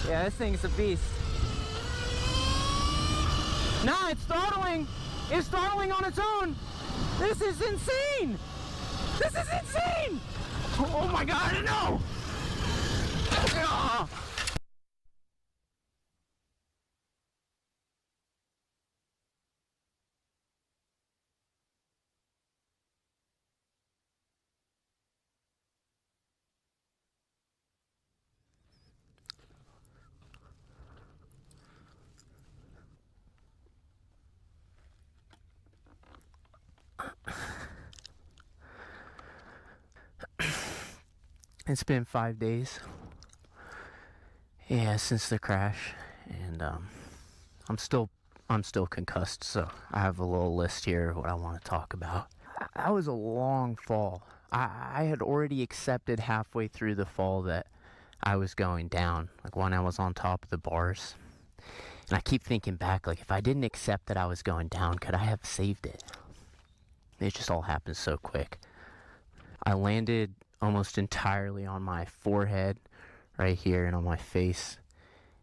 Yeah, this thing's a beast. Nah, it's throttling. It's throttling on its own. This is insane. This is insane. Oh my God, no. Ah. It's been 5 days, yeah, since the crash, and I'm still concussed. So I have a little list here of what I want to talk about. That was a long fall. I had already accepted halfway through the fall that I was going down, like when I was on top of the bars. And I keep thinking back, like if I didn't accept that I was going down, could I have saved it? It just all happened so quick. I landed almost entirely on my forehead right here, and on my face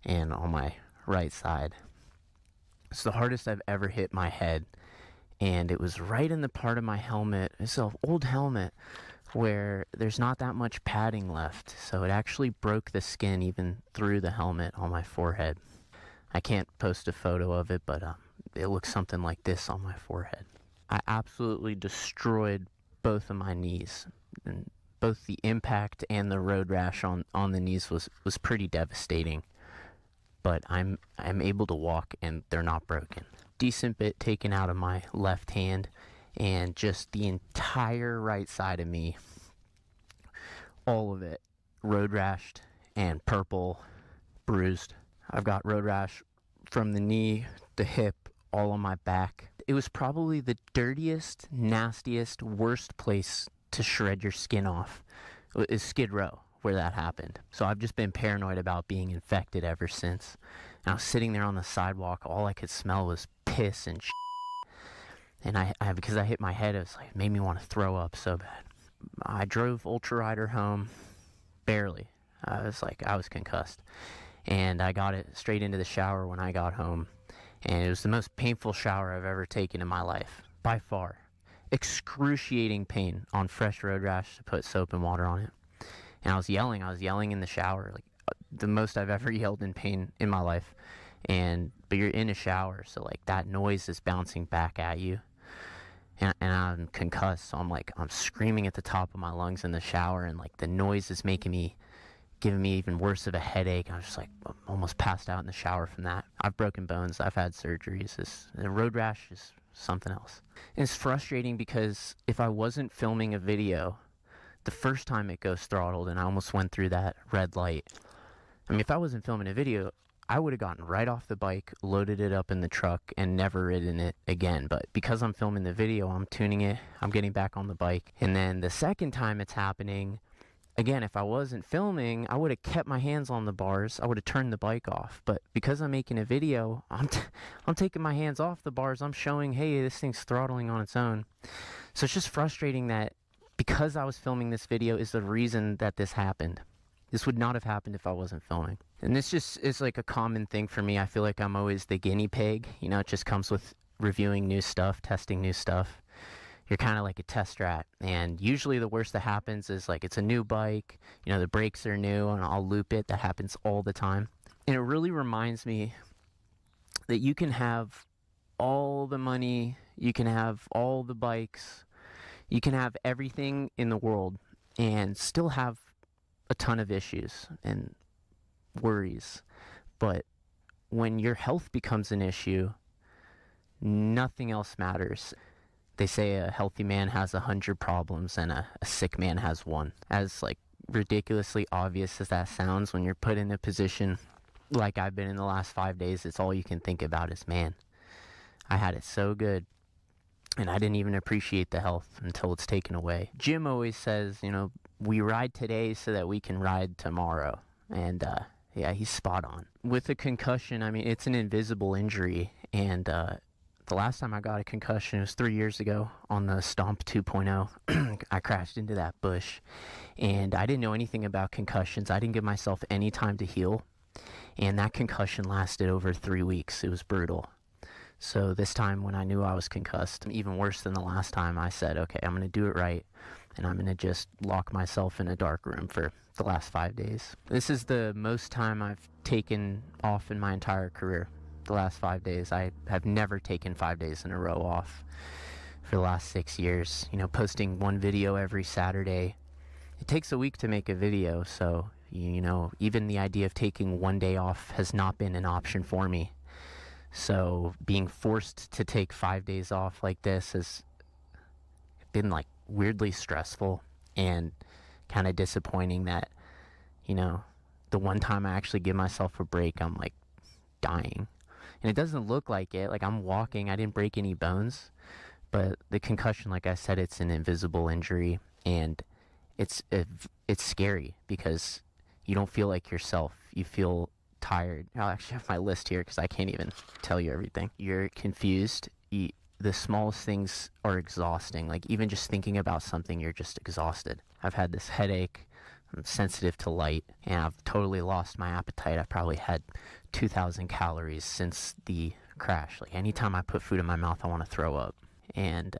and on my right side. It's the hardest I've ever hit my head, and it was right in the part of my helmet. It's an old helmet where there's not that much padding left, so it actually broke the skin even through the helmet on my forehead. I can't post a photo of it, but it looks something like this on my forehead. I absolutely destroyed both of my knees, and both the impact and the road rash on the knees was pretty devastating. But I'm able to walk and they're not broken. Decent bit taken out of my left hand, and just the entire right side of me, all of it, road rashed and purple, bruised. I've got road rash from the knee, the hip, all on my back. It was probably the dirtiest, nastiest, worst place to shred your skin off is Skid Row, where that happened. So I've just been paranoid about being infected ever since. And I was sitting there on the sidewalk, all I could smell was piss and shit. And I because I hit my head, it made me want to throw up so bad. I drove Ultra Rider home, barely. I was concussed. And I got it straight into the shower when I got home. And it was the most painful shower I've ever taken in my life, by far. Excruciating pain on fresh road rash to put soap and water on it. And I was yelling in the shower, like the most I've ever yelled in pain in my life. But you're in a shower, so like that noise is bouncing back at you. And I'm concussed, so I'm screaming at the top of my lungs in the shower, and like the noise is giving me even worse of a headache. I was just I'm almost passed out in the shower from that. I've broken bones, I've had surgeries. The road rash is something else. And it's frustrating because if I wasn't filming a video, the first time it goes throttled and I almost went through that red light. I mean, if I wasn't filming a video, I would have gotten right off the bike, loaded it up in the truck, and never ridden it again. But because I'm filming the video, I'm tuning it, I'm getting back on the bike. And then the second time it's happening, again, if I wasn't filming, I would have kept my hands on the bars. I would have turned the bike off. But because I'm making a video, I'm taking my hands off the bars. I'm showing, hey, this thing's throttling on its own. So it's just frustrating that because I was filming this video is the reason that this happened. This would not have happened if I wasn't filming. And this just is like a common thing for me. I feel like I'm always the guinea pig. You know, it just comes with reviewing new stuff, testing new stuff. You're kind of like a test rat. And usually the worst that happens is like it's a new bike, you know, the brakes are new and I'll loop it. That happens all the time. And it really reminds me that you can have all the money, you can have all the bikes, you can have everything in the world and still have a ton of issues and worries. But when your health becomes an issue, nothing else matters. They say a healthy man has 100 problems and a sick man has one. As like ridiculously obvious as that sounds, when you're put in a position like I've been in the last 5 days, it's all you can think about is, man, I had it so good and I didn't even appreciate the health until it's taken away. Jim always says, you know, we ride today so that we can ride tomorrow. And yeah, he's spot on. With a concussion, I mean, it's an invisible injury. And the last time I got a concussion was 3 years ago on the Stomp 2.0. I crashed into that bush. And I didn't know anything about concussions. I didn't give myself any time to heal. And that concussion lasted over 3 weeks. It was brutal. So this time when I knew I was concussed, even worse than the last time, I said, okay, I'm going to do it right. And I'm going to just lock myself in a dark room for the last 5 days. This is the most time I've taken off in my entire career. The last 5 days. I have never taken 5 days in a row off for the last 6 years. You know, posting one video every Saturday. It takes a week to make a video, so, you know, even the idea of taking 1 day off has not been an option for me. So being forced to take 5 days off like this has been like weirdly stressful and kind of disappointing that, you know, the one time I actually give myself a break, I'm like dying. And it doesn't look like it. Like, I'm walking, I didn't break any bones, but the concussion, like I said, it's an invisible injury, and it's scary because you don't feel like yourself. You feel tired. I'll actually have my list here because I can't even tell you everything. You're confused. The smallest things are exhausting. Like, even just thinking about something, you're just exhausted. I've had this headache. I'm sensitive to light, and I've totally lost my appetite. I've probably had 2,000 calories since the crash. Like, anytime I put food in my mouth, I want to throw up. And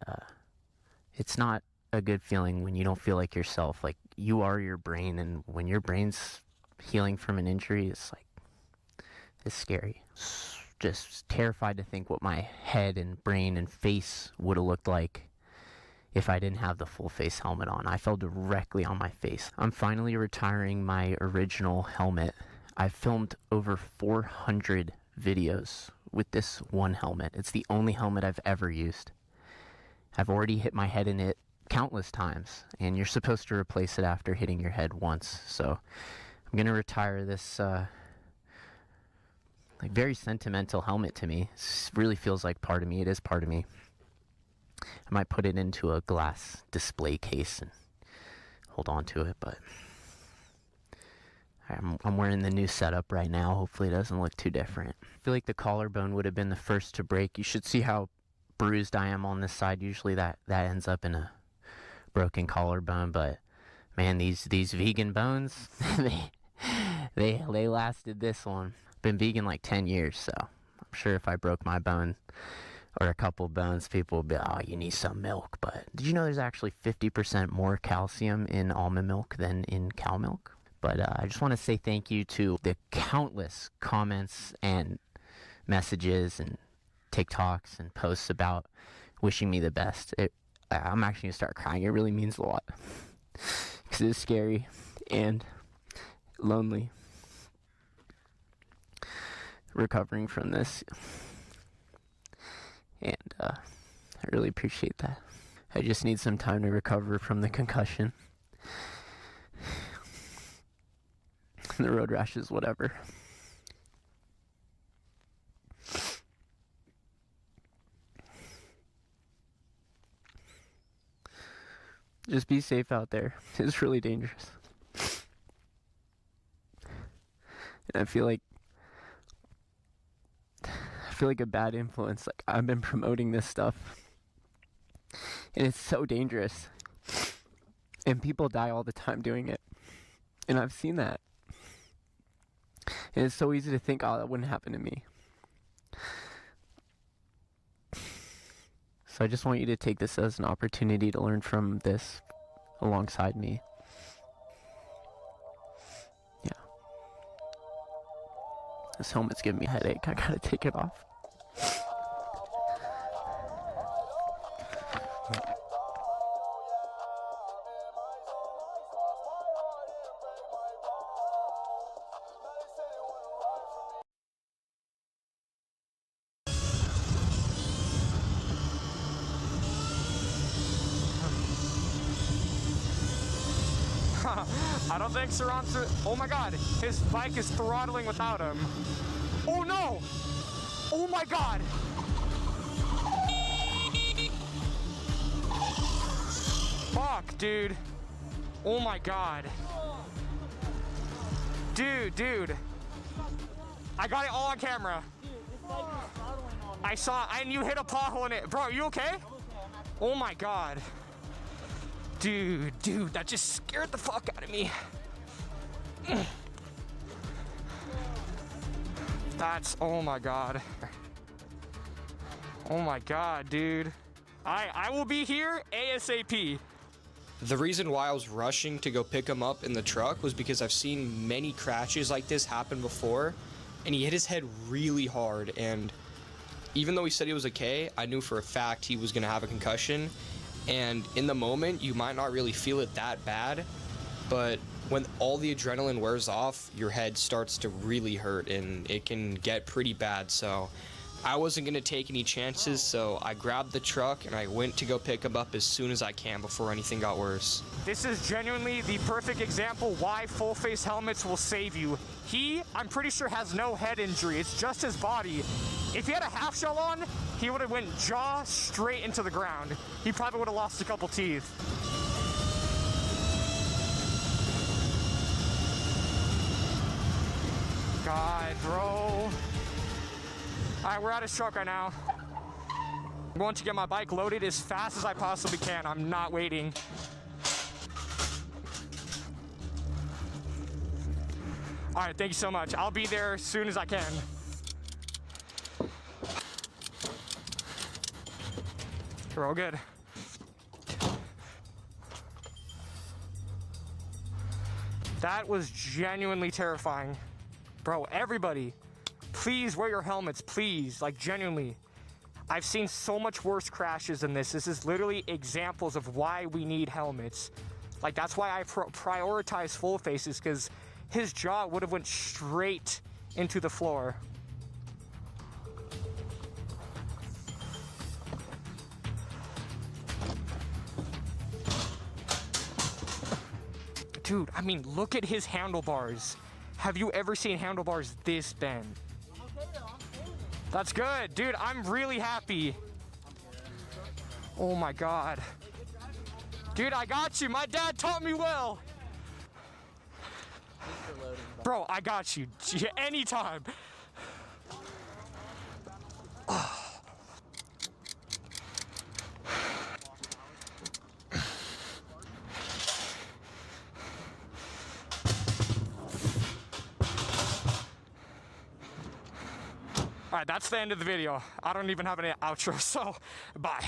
it's not a good feeling when you don't feel like yourself. Like, you are your brain, and when your brain's healing from an injury, it's scary. Just terrified to think what my head and brain and face would have looked like if I didn't have the full face helmet on. I fell directly on my face. I'm finally retiring my original helmet. I filmed over 400 videos with this one helmet. It's the only helmet I've ever used. I've already hit my head in it countless times, and you're supposed to replace it after hitting your head once. So I'm gonna retire this like very sentimental helmet to me. It really feels like part of me. It is part of me. I might put it into a glass display case and hold on to it, but I'm wearing the new setup right now. Hopefully it doesn't look too different. I feel like the collarbone would have been the first to break. You should see how bruised I am on this side. Usually that ends up in a broken collarbone, but man, these vegan bones, they lasted this one. Been vegan like 10 years, so I'm sure if I broke my bone or a couple bones, people would be, oh, you need some milk. But did you know there's actually 50% more calcium in almond milk than in cow milk? But I just want to say thank you to the countless comments and messages and TikToks and posts about wishing me the best. I'm actually going to start crying. It really means a lot because it is scary and lonely recovering from this. And I really appreciate that. I just need some time to recover from the concussion. The road rashes, whatever. Just be safe out there. It's really dangerous. And I feel like a bad influence. Like, I've been promoting this stuff, and it's so dangerous, and people die all the time doing it, and I've seen that, and it's so easy to think, oh, that wouldn't happen to me. So I just want you to take this as an opportunity to learn from this alongside me. Yeah. This helmet's giving me a headache. I gotta take it off. I don't think Surronster. Oh my god, his bike is throttling without him. Oh no! Oh my god! Fuck, dude. Oh my god. Dude. I got it all on camera. I saw, and you hit a pothole in it. Bro, are you okay? Oh my god. Dude, that just scared the fuck out of me. That's, oh my God. Oh my God, dude. I will be here ASAP. The reason why I was rushing to go pick him up in the truck was because I've seen many crashes like this happen before, and he hit his head really hard, and even though he said he was okay, I knew for a fact he was gonna have a concussion, and in the moment, you might not really feel it that bad, but when all the adrenaline wears off, your head starts to really hurt, and it can get pretty bad, so I wasn't gonna take any chances, so I grabbed the truck and I went to go pick him up as soon as I can before anything got worse. This is genuinely the perfect example why full face helmets will save you. He, I'm pretty sure, has no head injury. It's just his body. If he had a half shell on, he would have went jaw straight into the ground. He probably would have lost a couple teeth. God, bro. All right, we're at his truck right now. I'm going to get my bike loaded as fast as I possibly can. I'm not waiting. All right, thank you so much. I'll be there as soon as I can. We're all good. That was genuinely terrifying. Bro, everybody, please wear your helmets, please, like genuinely. I've seen so much worse crashes than this. This is literally examples of why we need helmets. Like, that's why I prioritize full faces, because his jaw would have went straight into the floor. Dude, I mean, look at his handlebars. Have you ever seen handlebars this bend? That's good, dude. I'm really happy. Oh my God. Dude, I got you. My dad taught me well. Bro, I got you. Anytime. All right, that's the end of the video. I don't even have an outro, so bye.